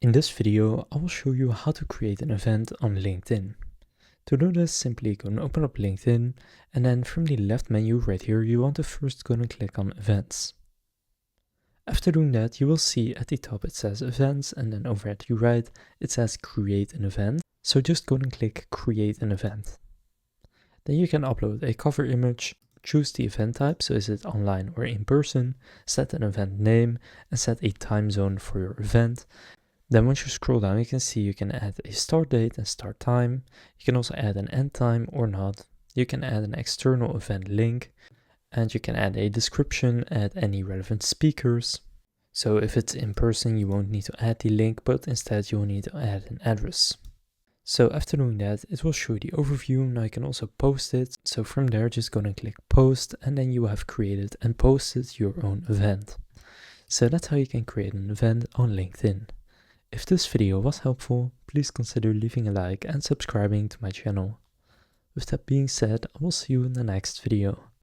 In this video, I will show you how to create an event on LinkedIn. To do this, simply go and open up LinkedIn, and then from the left menu right here, you want to first go and click on Events. After doing that, you will see at the top it says Events, and then over at the right, it says Create an Event. So just go and click Create an Event. Then you can upload a cover image, choose the event type, so is it online or in person, set an event name, and set a time zone for your event. Then once you scroll down, you can see you can add a start date and start time. You can also add an end time or not. You can add an external event link, and you can add a description, add any relevant speakers. So if it's in person, you won't need to add the link, but instead you will need to add an address. So after doing that, it will show you the overview. Now you can also post it. So from there, just go and click post, and then you will have created and posted your own event. So that's how you can create an event on LinkedIn. If this video was helpful, please consider leaving a like and subscribing to my channel. With that being said, I will see you in the next video.